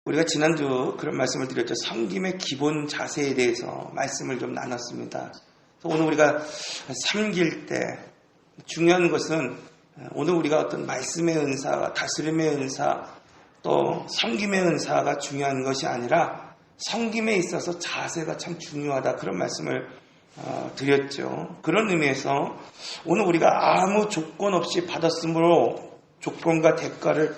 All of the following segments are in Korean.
우리가 지난주 그런 말씀을 드렸죠. 섬김의 기본 자세에 대해서 말씀을 좀 나눴습니다. 오늘 우리가 섬길 때 중요한 것은 오늘 우리가 어떤 말씀의 은사, 다스림의 은사, 또 섬김의 은사가 중요한 것이 아니라 섬김에 있어서 자세가 참 중요하다, 그런 말씀을 드렸죠. 그런 의미에서 오늘 우리가 아무 조건 없이 받았으므로 조건과 대가를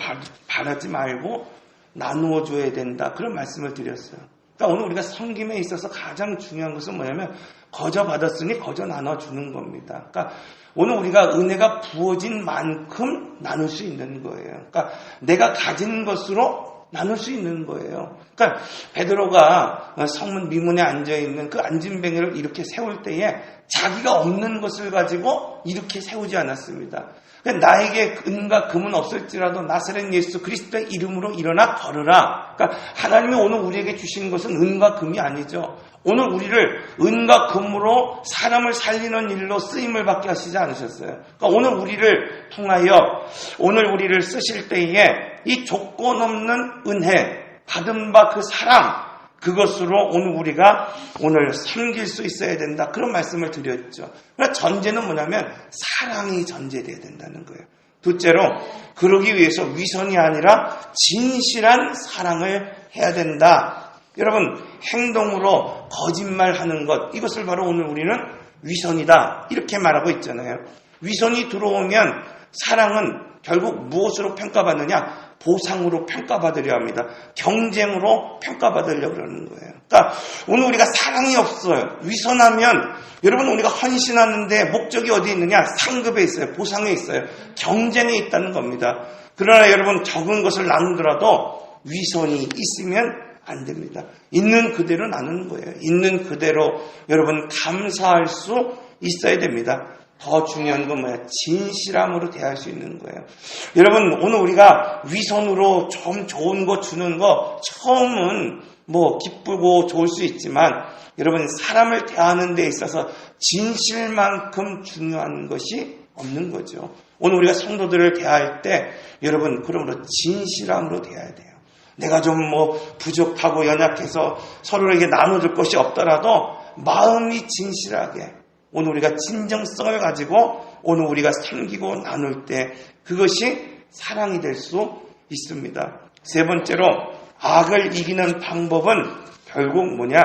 바라지 말고 나누어 줘야 된다, 그런 말씀을 드렸어요. 그러니까 오늘 우리가 섬김에 있어서 가장 중요한 것은 뭐냐면 거저 받았으니 거저 나눠주는 겁니다. 그러니까 오늘 우리가 은혜가 부어진 만큼 나눌 수 있는 거예요. 그러니까 내가 가진 것으로 나눌 수 있는 거예요. 그러니까 베드로가 성문 미문에 앉아있는 그 안진뱅이를 이렇게 세울 때에 자기가 없는 것을 가지고 이렇게 세우지 않았습니다. 그러니까 나에게 은과 금은 없을지라도 나사렛 예수 그리스도의 이름으로 일어나 걸으라. 그러니까 하나님이 오늘 우리에게 주신 것은 은과 금이 아니죠. 오늘 우리를 은과 금으로 사람을 살리는 일로 쓰임을 받게 하시지 않으셨어요. 그러니까 오늘 우리를 통하여 오늘 우리를 쓰실 때에 이 조건 없는 은혜, 받은 바 그 사랑, 그것으로 오늘 우리가 오늘 섬길 수 있어야 된다, 그런 말씀을 드렸죠. 그러나 전제는 뭐냐면 사랑이 전제돼야 된다는 거예요. 둘째로 그러기 위해서 위선이 아니라 진실한 사랑을 해야 된다. 여러분, 행동으로 거짓말하는 것, 이것을 바로 오늘 우리는 위선이다, 이렇게 말하고 있잖아요. 위선이 들어오면 사랑은 결국 무엇으로 평가받느냐? 보상으로 평가받으려 합니다. 경쟁으로 평가받으려고 그러는 거예요. 그러니까 오늘 우리가 사랑이 없어요. 위선하면 여러분, 우리가 헌신하는데 목적이 어디 있느냐? 상급에 있어요. 보상에 있어요. 경쟁에 있다는 겁니다. 그러나 여러분, 적은 것을 나누더라도 위선이 있으면 안 됩니다. 있는 그대로 나누는 거예요. 있는 그대로 여러분 감사할 수 있어야 됩니다. 더 중요한 건 뭐야? 진실함으로 대할 수 있는 거예요. 여러분, 오늘 우리가 위선으로 좀 좋은 거 주는 거 처음은 뭐 기쁘고 좋을 수 있지만 여러분, 사람을 대하는 데 있어서 진실만큼 중요한 것이 없는 거죠. 오늘 우리가 성도들을 대할 때 여러분, 그러므로 진실함으로 대해야 돼요. 내가 좀 뭐 부족하고 연약해서 서로에게 나눠줄 것이 없더라도 마음이 진실하게 오늘 우리가 진정성을 가지고 오늘 우리가 섬기고 나눌 때 그것이 사랑이 될 수 있습니다. 세 번째로 악을 이기는 방법은 결국 뭐냐?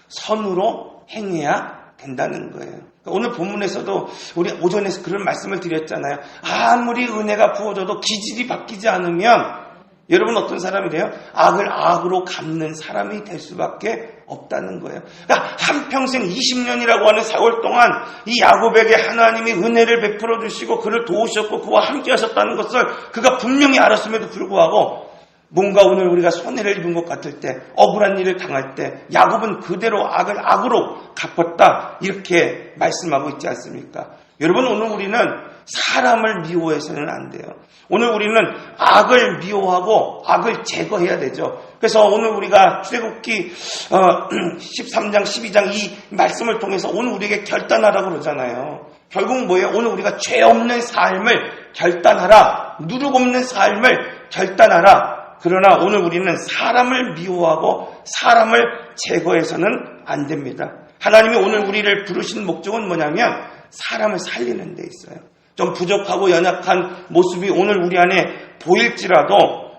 선으로 행해야 된다는 거예요. 오늘 본문에서도 우리 오전에서 그런 말씀을 드렸잖아요. 아무리 은혜가 부어져도 기질이 바뀌지 않으면 여러분 어떤 사람이 돼요? 악을 악으로 갚는 사람이 될 수밖에 없다는 거예요. 그러니까 한평생 20년이라고 하는 세월 동안 이 야곱에게 하나님이 은혜를 베풀어 주시고 그를 도우셨고 그와 함께 하셨다는 것을 그가 분명히 알았음에도 불구하고 뭔가 오늘 우리가 손해를 입은 것 같을 때, 억울한 일을 당할 때 야곱은 그대로 악을 악으로 갚았다, 이렇게 말씀하고 있지 않습니까? 여러분, 오늘 우리는 사람을 미워해서는 안 돼요. 오늘 우리는 악을 미워하고 악을 제거해야 되죠. 그래서 오늘 우리가 출애굽기 13장 12장 이 말씀을 통해서 오늘 우리에게 결단하라고 그러잖아요. 결국 뭐예요? 오늘 우리가 죄 없는 삶을 결단하라, 누룩 없는 삶을 결단하라. 그러나 오늘 우리는 사람을 미워하고 사람을 제거해서는 안 됩니다. 하나님이 오늘 우리를 부르신 목적은 뭐냐면 사람을 살리는 데 있어요. 좀 부족하고 연약한 모습이 오늘 우리 안에 보일지라도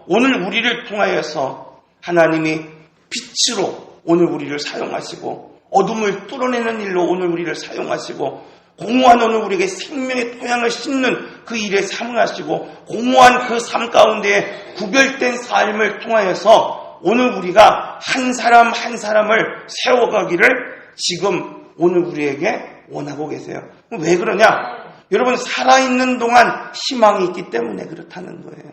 오늘 우리를 통하여서 하나님이 빛으로 오늘 우리를 사용하시고 어둠을 뚫어내는 일로 오늘 우리를 사용하시고 공허한 오늘 우리에게 생명의 토양을 심는 그 일에 사용하시고 공허한 그 삶 가운데에 구별된 삶을 통하여서 오늘 우리가 한 사람 한 사람을 세워가기를 지금 오늘 우리에게 원하고 계세요. 왜 그러냐? 여러분, 살아있는 동안 희망이 있기 때문에 그렇다는 거예요.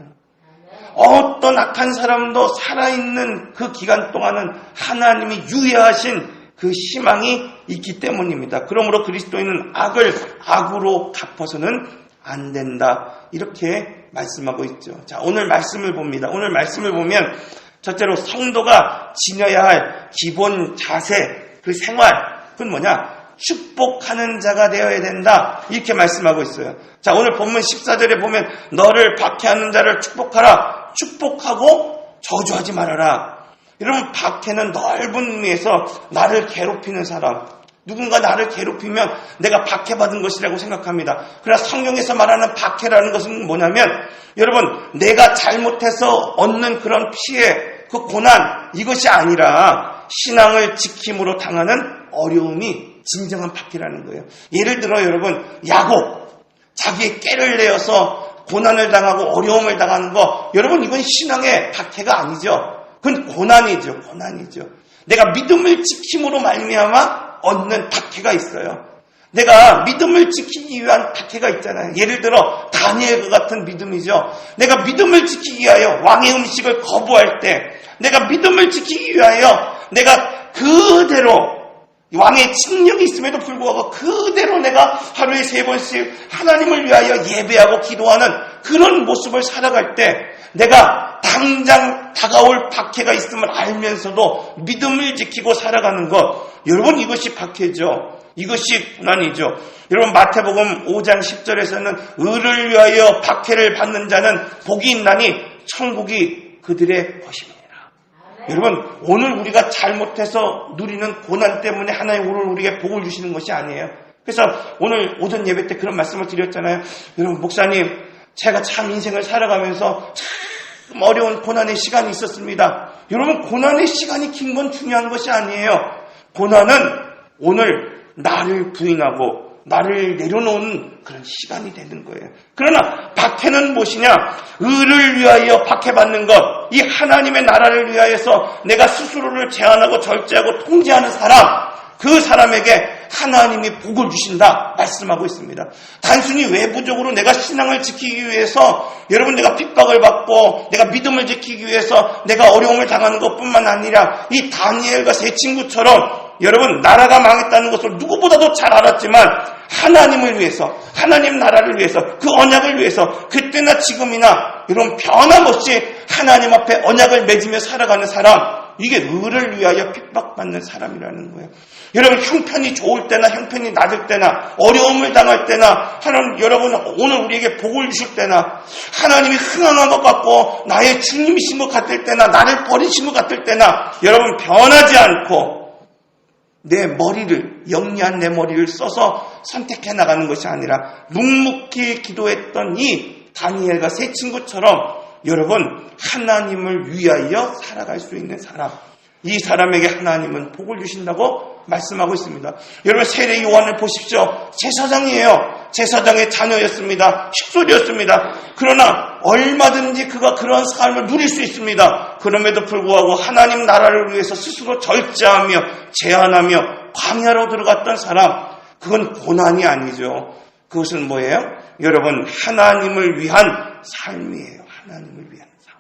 어떤 악한 사람도 살아있는 그 기간 동안은 하나님이 유예하신 그 희망이 있기 때문입니다. 그러므로 그리스도인은 악을 악으로 갚아서는 안 된다, 이렇게 말씀하고 있죠. 자, 오늘 말씀을 봅니다. 오늘 말씀을 보면 첫째로 성도가 지녀야 할 기본 자세, 그 생활, 그건 뭐냐? 축복하는 자가 되어야 된다, 이렇게 말씀하고 있어요. 자, 오늘 본문 14절에 보면 너를 박해하는 자를 축복하라. 축복하고 저주하지 말아라. 여러분, 박해는 넓은 의미에서 나를 괴롭히는 사람, 누군가 나를 괴롭히면 내가 박해받은 것이라고 생각합니다. 그러나 성경에서 말하는 박해라는 것은 뭐냐면, 여러분, 내가 잘못해서 얻는 그런 피해, 그 고난, 이것이 아니라 신앙을 지킴으로 당하는 어려움이 진정한 박해라는 거예요. 예를 들어 여러분, 야곱, 자기의 깨를 내어서 고난을 당하고 어려움을 당하는 거, 여러분, 이건 신앙의 박해가 아니죠. 그건 고난이죠. 고난이죠. 내가 믿음을 지킴으로 말미암아 얻는 박해가 있어요. 내가 믿음을 지키기 위한 박해가 있잖아요. 예를 들어 다니엘과 같은 믿음이죠. 내가 믿음을 지키기 위하여 왕의 음식을 거부할 때, 내가 믿음을 지키기 위하여 내가 그대로 왕의 칙령이 있음에도 불구하고 그대로 내가 하루에 3번씩 하나님을 위하여 예배하고 기도하는 그런 모습을 살아갈 때, 내가 당장 다가올 박해가 있음을 알면서도 믿음을 지키고 살아가는 것, 여러분, 이것이 박해죠. 이것이 고난이죠. 여러분, 마태복음 5장 10절에서는 의를 위하여 박해를 받는 자는 복이 있나니 천국이 그들의 것입니다. 여러분, 오늘 우리가 잘못해서 누리는 고난 때문에 하나님 오늘 우리에게 복을 주시는 것이 아니에요. 그래서 오늘 오전 예배 때 그런 말씀을 드렸잖아요. 여러분, 목사님, 제가 참 인생을 살아가면서 참 어려운 고난의 시간이 있었습니다. 여러분, 고난의 시간이 긴 건 중요한 것이 아니에요. 고난은 오늘 나를 부인하고 나를 내려놓은 그런 시간이 되는 거예요. 그러나 박해는 무엇이냐? 의를 위하여 박해받는 것, 이 하나님의 나라를 위하여서 내가 스스로를 제한하고 절제하고 통제하는 사람, 그 사람에게 하나님이 복을 주신다 말씀하고 있습니다. 단순히 외부적으로 내가 신앙을 지키기 위해서, 여러분, 내가 핍박을 받고 내가 믿음을 지키기 위해서 내가 어려움을 당하는 것뿐만 아니라 이 다니엘과 세 친구처럼, 여러분, 나라가 망했다는 것을 누구보다도 잘 알았지만 하나님을 위해서, 하나님 나라를 위해서, 그 언약을 위해서 그때나 지금이나 여러분 변함없이 하나님 앞에 언약을 맺으며 살아가는 사람, 이게 의를 위하여 핍박받는 사람이라는 거예요. 여러분, 형편이 좋을 때나 형편이 낮을 때나 어려움을 당할 때나 하나님, 여러분, 오늘 우리에게 복을 주실 때나 하나님이 흥황한 것 같고 나의 주님이신 것 같을 때나 나를 버리신 것 같을 때나, 여러분, 변하지 않고 내 머리를, 영리한 내 머리를 써서 선택해 나가는 것이 아니라 묵묵히 기도했던 이 다니엘과 세 친구처럼 여러분, 하나님을 위하여 살아갈 수 있는 사람, 이 사람에게 하나님은 복을 주신다고 말씀하고 있습니다. 여러분, 세례 요한을 보십시오. 제사장이에요. 제사장의 자녀였습니다. 식솔이었습니다. 그러나 얼마든지 그가 그런 삶을 누릴 수 있습니다. 그럼에도 불구하고 하나님 나라를 위해서 스스로 절제하며 제한하며 광야로 들어갔던 사람, 그건 고난이 아니죠. 그것은 뭐예요? 여러분, 하나님을 위한 삶이에요. 하나님을 위한 삶.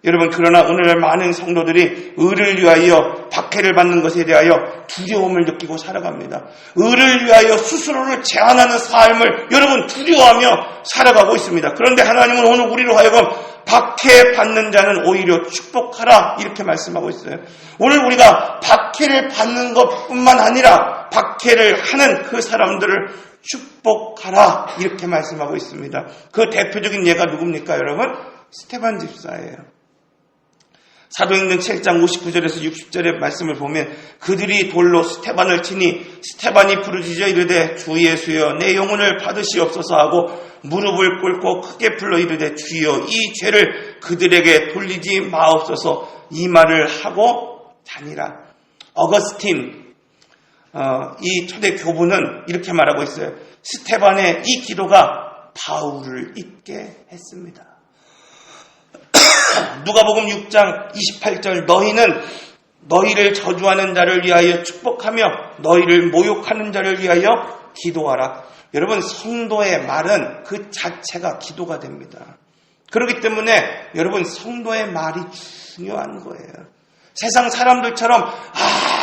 여러분, 그러나 오늘날 많은 성도들이 의를 위하여 박해를 받는 것에 대하여 두려움을 느끼고 살아갑니다. 의를 위하여 스스로를 제한하는 삶을 여러분 두려워하며 살아가고 있습니다. 그런데 하나님은 오늘 우리로 하여금 박해받는 자는 오히려 축복하라, 이렇게 말씀하고 있어요. 오늘 우리가 박해를 받는 것뿐만 아니라 박해를 하는 그 사람들을 축복하라, 이렇게 말씀하고 있습니다. 그 대표적인 예가 누굽니까, 여러분? 스테반 집사예요. 사도행전 7장 59절에서 60절의 말씀을 보면, 그들이 돌로 스테반을 치니 스테반이 부르짖어 이르되 주 예수여 내 영혼을 받으시옵소서 하고 무릎을 꿇고 크게 불러 이르되 주여 이 죄를 그들에게 돌리지 마옵소서, 이 말을 하고 다니라. 어거스틴 이 초대 교부는 이렇게 말하고 있어요. 스테반의 이 기도가 바울을 잊게 했습니다. 누가복음 6장 28절, 너희는 너희를 저주하는 자를 위하여 축복하며 너희를 모욕하는 자를 위하여 기도하라. 여러분, 성도의 말은 그 자체가 기도가 됩니다. 그렇기 때문에 여러분, 성도의 말이 중요한 거예요. 세상 사람들처럼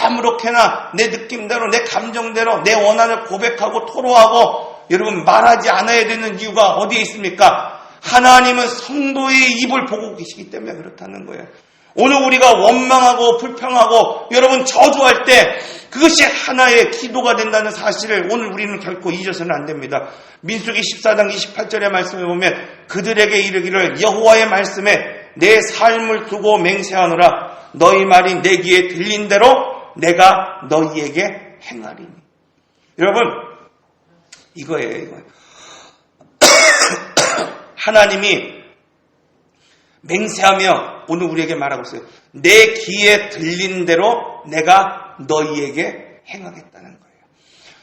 아무렇게나 내 느낌대로, 내 감정대로 내 원한을 고백하고 토로하고 여러분 말하지 않아야 되는 이유가 어디에 있습니까? 하나님은 성도의 입을 보고 계시기 때문에 그렇다는 거예요. 오늘 우리가 원망하고 불평하고 여러분 저주할 때 그것이 하나의 기도가 된다는 사실을 오늘 우리는 결코 잊어서는 안 됩니다. 민수기 14장 28절의 말씀에 보면 그들에게 이르기를 여호와의 말씀에 내 삶을 두고 맹세하노라. 너희 말이 내 귀에 들린 대로 내가 너희에게 행하리니. 여러분, 이거예요. 하나님이 맹세하며 오늘 우리에게 말하고 있어요. 내 귀에 들린 대로 내가 너희에게 행하겠다는 거예요.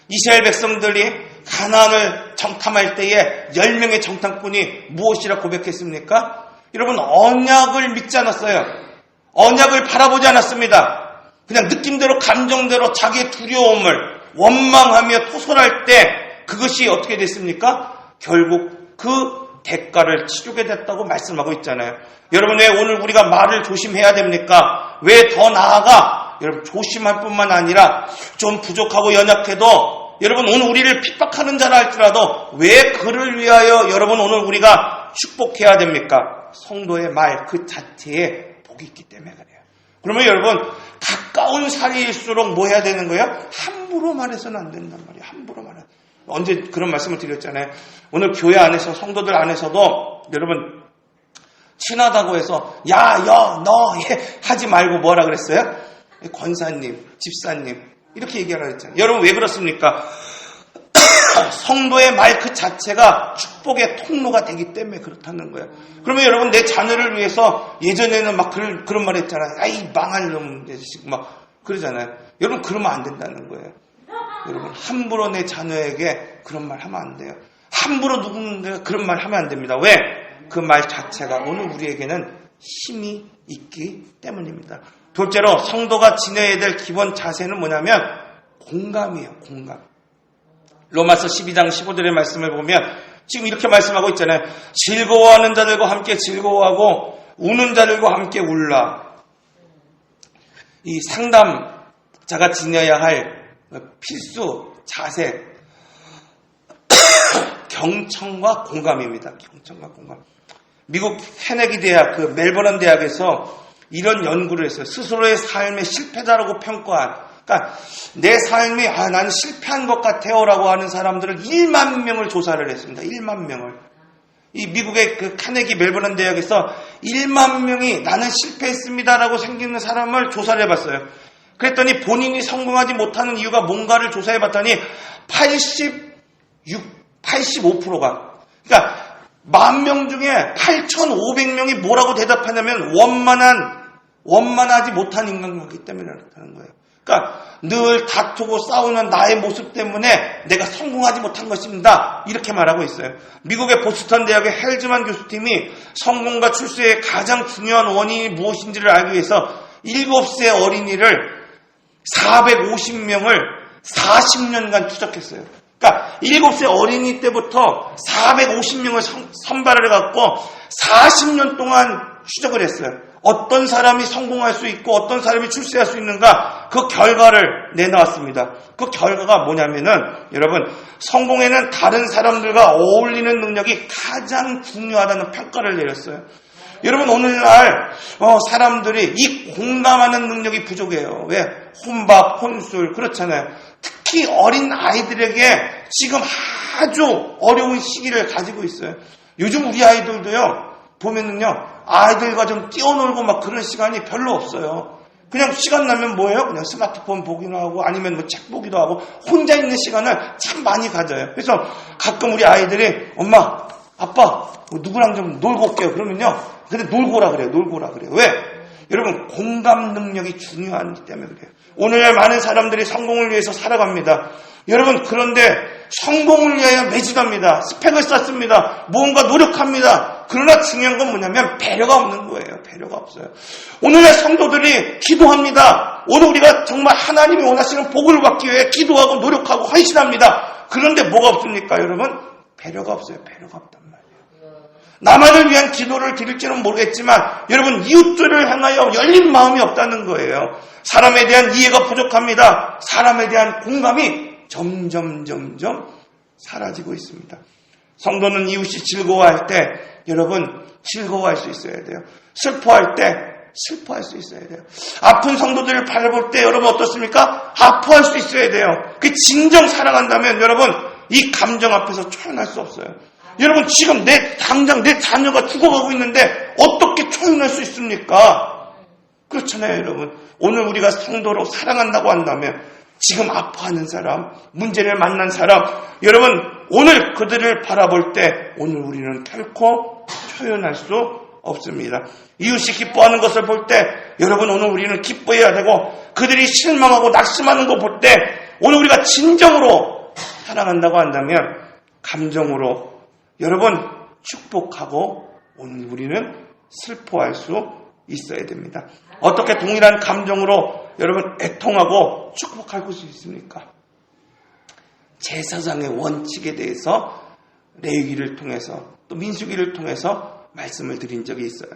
이스라엘 백성들이 가나안을 정탐할 때에 10명의 정탐꾼이 무엇이라 고백했습니까? 여러분, 언약을 믿지 않았어요. 언약을 바라보지 않았습니다. 그냥 느낌대로 감정대로 자기의 두려움을 원망하며 토설할 때 그것이 어떻게 됐습니까? 결국 그 대가를 치르게 됐다고 말씀하고 있잖아요. 여러분, 왜 오늘 우리가 말을 조심해야 됩니까? 왜 더 나아가 여러분 조심할 뿐만 아니라 좀 부족하고 연약해도 여러분 오늘 우리를 핍박하는 자라 할지라도 왜 그를 위하여 여러분 오늘 우리가 축복해야 됩니까? 성도의 말 그 자체에 복이 있기 때문에 그래요. 그러면 여러분 가까운 사이일수록 뭐 해야 되는 거예요? 함부로 말해서는 안 된단 말이에요. 함부로 말해. 언제 그런 말씀을 드렸잖아요. 오늘 교회 안에서 성도들 안에서도 여러분 친하다고 해서 야, 너 하지 말고 뭐라 그랬어요? 권사님, 집사님 이렇게 얘기하라 그랬잖아요. 여러분 왜 그렇습니까? 성도의 말 그 자체가 축복의 통로가 되기 때문에 그렇다는 거예요. 그러면 여러분 내 자녀를 위해서 예전에는 막 그런 말 했잖아요. 아이 망할 놈 막 그러잖아요. 여러분 그러면 안 된다는 거예요. 여러분 함부로 내 자녀에게 그런 말 하면 안 돼요. 함부로 누군가 그런 말 하면 안 됩니다. 왜? 그 말 자체가 오늘 우리에게는 힘이 있기 때문입니다. 둘째로 성도가 지내야 될 기본 자세는 뭐냐면 공감이에요. 공감. 로마서 12장 15절의 말씀을 보면 지금 이렇게 말씀하고 있잖아요. 즐거워하는 자들과 함께 즐거워하고 우는 자들과 함께 울라. 이 상담자가 지내야 할 필수 자세 경청과 공감입니다. 경청과 공감. 미국 케네디 대학 그 멜버른 대학에서 이런 연구를 했어요. 스스로의 삶의 실패자라고 평가한, 그러니까 내 삶이 나는 실패한 것 같아요라고 하는 사람들을 1만 명을 조사를 했습니다. 1만 명을. 이 미국의 그 카네기 멜버른 대학에서 1만 명이 나는 실패했습니다라고 생기는 사람을 조사를 해봤어요. 그랬더니 본인이 성공하지 못하는 이유가 뭔가를 조사해봤더니 85%가, 그러니까 10,000명 중에 8,500명이 뭐라고 대답하냐면 원만하지 못한 인간관계이기 때문에 그렇다는 거예요. 그러니까 늘 다투고 싸우는 나의 모습 때문에 내가 성공하지 못한 것입니다. 이렇게 말하고 있어요. 미국의 보스턴 대학의 헬즈만 교수팀이 성공과 출세의 가장 중요한 원인이 무엇인지를 알기 위해서 7세 어린이를 450명을 40년간 추적했어요. 그러니까 7세 어린이 때부터 450명을 선발을 해갖고 40년 동안 추적을 했어요. 어떤 사람이 성공할 수 있고 어떤 사람이 출세할 수 있는가 그 결과를 내놓았습니다. 그 결과가 뭐냐면은 여러분 성공에는 다른 사람들과 어울리는 능력이 가장 중요하다는 평가를 내렸어요. 여러분 오늘날 사람들이 이 공감하는 능력이 부족해요. 왜? 혼밥, 혼술 그렇잖아요. 특히 어린 아이들에게 지금 아주 어려운 시기를 가지고 있어요. 요즘 우리 아이들도요 보면은요 아이들과 좀 뛰어놀고 막 그런 시간이 별로 없어요. 그냥 시간 나면 뭐예요? 그냥 스마트폰 보기도 하고 아니면 뭐 책 보기도 하고 혼자 있는 시간을 참 많이 가져요. 그래서 가끔 우리 아이들이 엄마, 아빠 누구랑 좀 놀고 올게요. 그러면요 근데 놀고 오라 그래요. 왜? 여러분 공감 능력이 중요하기 때문에 그래요. 오늘날 많은 사람들이 성공을 위해서 살아갑니다. 여러분 그런데 성공을 위하여 매진합니다. 스펙을 쌓습니다. 무언가 노력합니다. 그러나 중요한 건 뭐냐면 배려가 없는 거예요. 배려가 없어요. 오늘날 성도들이 기도합니다. 오늘 우리가 정말 하나님이 원하시는 복을 받기 위해 기도하고 노력하고 헌신합니다. 그런데 뭐가 없습니까 여러분? 배려가 없어요. 배려가 없단 말이에요. 나만을 위한 기도를 드릴지는 모르겠지만 여러분 이웃들을 향하여 열린 마음이 없다는 거예요. 사람에 대한 이해가 부족합니다. 사람에 대한 공감이 점점 사라지고 있습니다. 성도는 이웃이 즐거워할 때 여러분 즐거워할 수 있어야 돼요. 슬퍼할 때 슬퍼할 수 있어야 돼요. 아픈 성도들을 바라볼 때 여러분 어떻습니까? 아파할 수 있어야 돼요. 그 진정 사랑한다면 여러분 이 감정 앞에서 초연할 수 없어요. 여러분 지금 당장 내 자녀가 죽어가고 있는데 어떻게 초연할 수 있습니까? 그렇잖아요, 여러분. 오늘 우리가 성도로 사랑한다고 한다면 지금 아파하는 사람, 문제를 만난 사람, 여러분 오늘 그들을 바라볼 때 오늘 우리는 결코 초연할 수 없습니다. 이웃이 기뻐하는 것을 볼 때 여러분 오늘 우리는 기뻐해야 되고, 그들이 실망하고 낙심하는 거 볼 때 오늘 우리가 진정으로 사랑한다고 한다면 감정으로 여러분 축복하고 오늘 우리는 슬퍼할 수 있어야 됩니다. 어떻게 동일한 감정으로 여러분 애통하고 축복할 수 있습니까? 제사장의 원칙에 대해서 레위기를 통해서 또 민수기를 통해서 말씀을 드린 적이 있어요.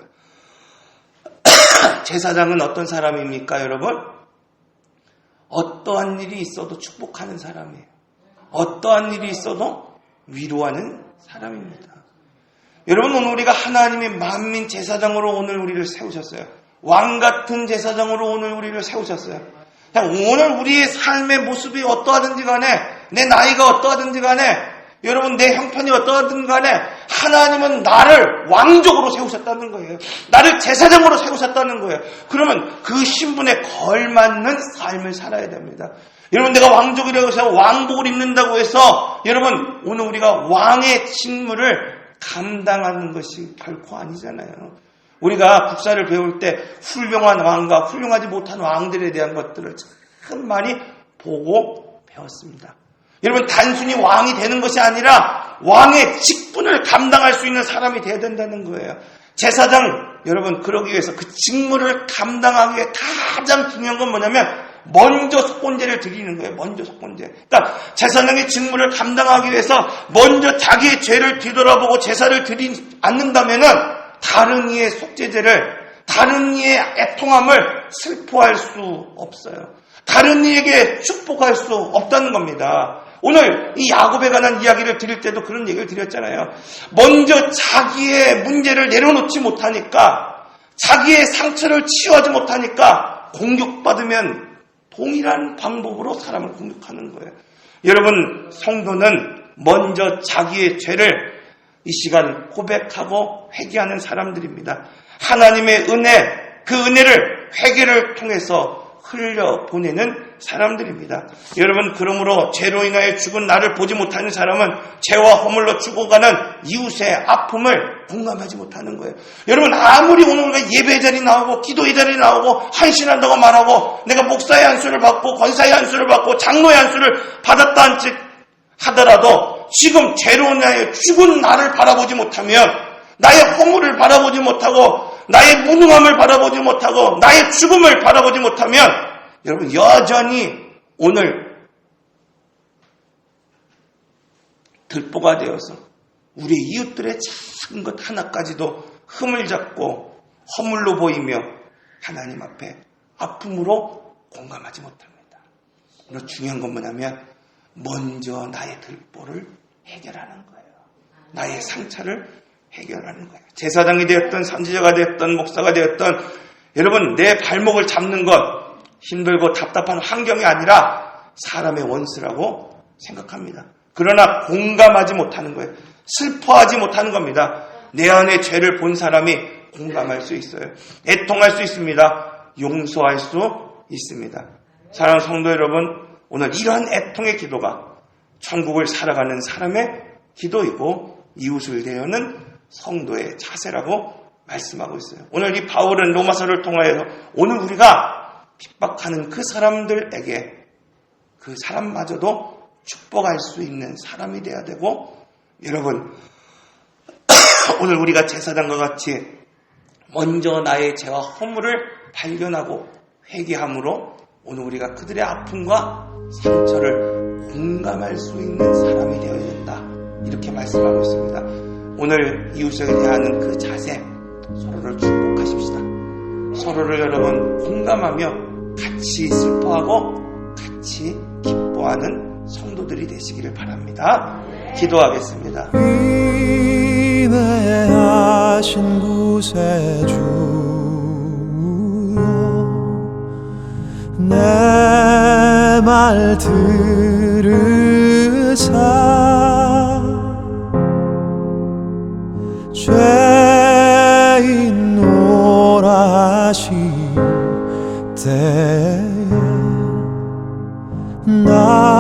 제사장은 어떤 사람입니까, 여러분? 어떠한 일이 있어도 축복하는 사람이에요. 어떠한 일이 있어도 위로하는 사람입니다. 여러분, 오늘 우리가 하나님의 만민 제사장으로 오늘 우리를 세우셨어요. 왕 같은 제사장으로 오늘 우리를 세우셨어요. 오늘 우리의 삶의 모습이 어떠하든지 간에, 내 나이가 어떠하든지 간에, 여러분 내 형편이 어떠하든 간에 하나님은 나를 왕족으로 세우셨다는 거예요. 나를 제사장으로 세우셨다는 거예요. 그러면 그 신분에 걸맞는 삶을 살아야 됩니다. 여러분 내가 왕족이라고 해서 왕복을 입는다고 해서 여러분 오늘 우리가 왕의 직무를 감당하는 것이 결코 아니잖아요. 우리가 국사를 배울 때 훌륭한 왕과 훌륭하지 못한 왕들에 대한 것들을 참 많이 보고 배웠습니다. 여러분 단순히 왕이 되는 것이 아니라 왕의 직분을 감당할 수 있는 사람이 되어야 된다는 거예요. 제사장 여러분 그러기 위해서 그 직무를 감당하기 위해 가장 중요한 건 뭐냐면 먼저 속건제를 드리는 거예요. 먼저 속건제. 그러니까 제사장의 직무를 감당하기 위해서 먼저 자기의 죄를 뒤돌아보고 제사를 드리지 않는다면은 다른 이의 속죄제를, 다른 이의 애통함을 슬퍼할 수 없어요. 다른 이에게 축복할 수 없다는 겁니다. 오늘 이 야곱에 관한 이야기를 드릴 때도 그런 얘기를 드렸잖아요. 먼저 자기의 문제를 내려놓지 못하니까, 자기의 상처를 치유하지 못하니까 공격받으면 동일한 방법으로 사람을 공격하는 거예요. 여러분 성도는 먼저 자기의 죄를 이 시간 고백하고 회개하는 사람들입니다. 하나님의 은혜, 그 은혜를 회개를 통해서 흘려보내는 사람들입니다. 여러분 그러므로 죄로 인하여 죽은 나를 보지 못하는 사람은 죄와 허물로 죽어가는 이웃의 아픔을 공감하지 못하는 거예요. 여러분 아무리 오늘 우리가 예배 자리 나오고 기도의 자리 나오고 헌신한다고 말하고 내가 목사의 안수를 받고 권사의 안수를 받고 장로의 안수를 받았다 한즉 하더라도 지금 죄로 인하여 죽은 나를 바라보지 못하면, 나의 허물을 바라보지 못하고 나의 무능함을 바라보지 못하고 나의 죽음을 바라보지 못하면 여러분 여전히 오늘 들보가 되어서 우리 이웃들의 작은 것 하나까지도 흠을 잡고 허물로 보이며 하나님 앞에 아픔으로 공감하지 못합니다. 오늘 중요한 건 뭐냐면 먼저 나의 들보를 해결하는 거예요. 나의 상처를 해결하는 거예요. 제사장이 되었던 선지자가 되었던 목사가 되었던 여러분 내 발목을 잡는 것 힘들고 답답한 환경이 아니라 사람의 원수라고 생각합니다. 그러나 공감하지 못하는 거예요. 슬퍼하지 못하는 겁니다. 내 안에 죄를 본 사람이 공감할 수 있어요. 애통할 수 있습니다. 용서할 수 있습니다. 사랑하는 성도 여러분, 오늘 이러한 애통의 기도가 천국을 살아가는 사람의 기도이고 이웃을 대하는 성도의 자세라고 말씀하고 있어요. 오늘 이 바울은 로마서를 통하여 오늘 우리가 핍박하는 그 사람들에게 그 사람마저도 축복할 수 있는 사람이 되어야 되고, 여러분 오늘 우리가 제사장과 같이 먼저 나의 죄와 허물을 발견하고 회개함으로 오늘 우리가 그들의 아픔과 상처를 공감할 수 있는 사람이 되어야 된다, 이렇게 말씀하고 있습니다. 오늘 이웃을 대하는 그 자세, 서로를 축복하십시다. 서로를 여러분 공감하며 같이 슬퍼하고 같이 기뻐하는 성도들이 되시기를 바랍니다. 기도하겠습니다. 인내하신 구세 주여, 내 말 들으사 죄인 하실 때에 나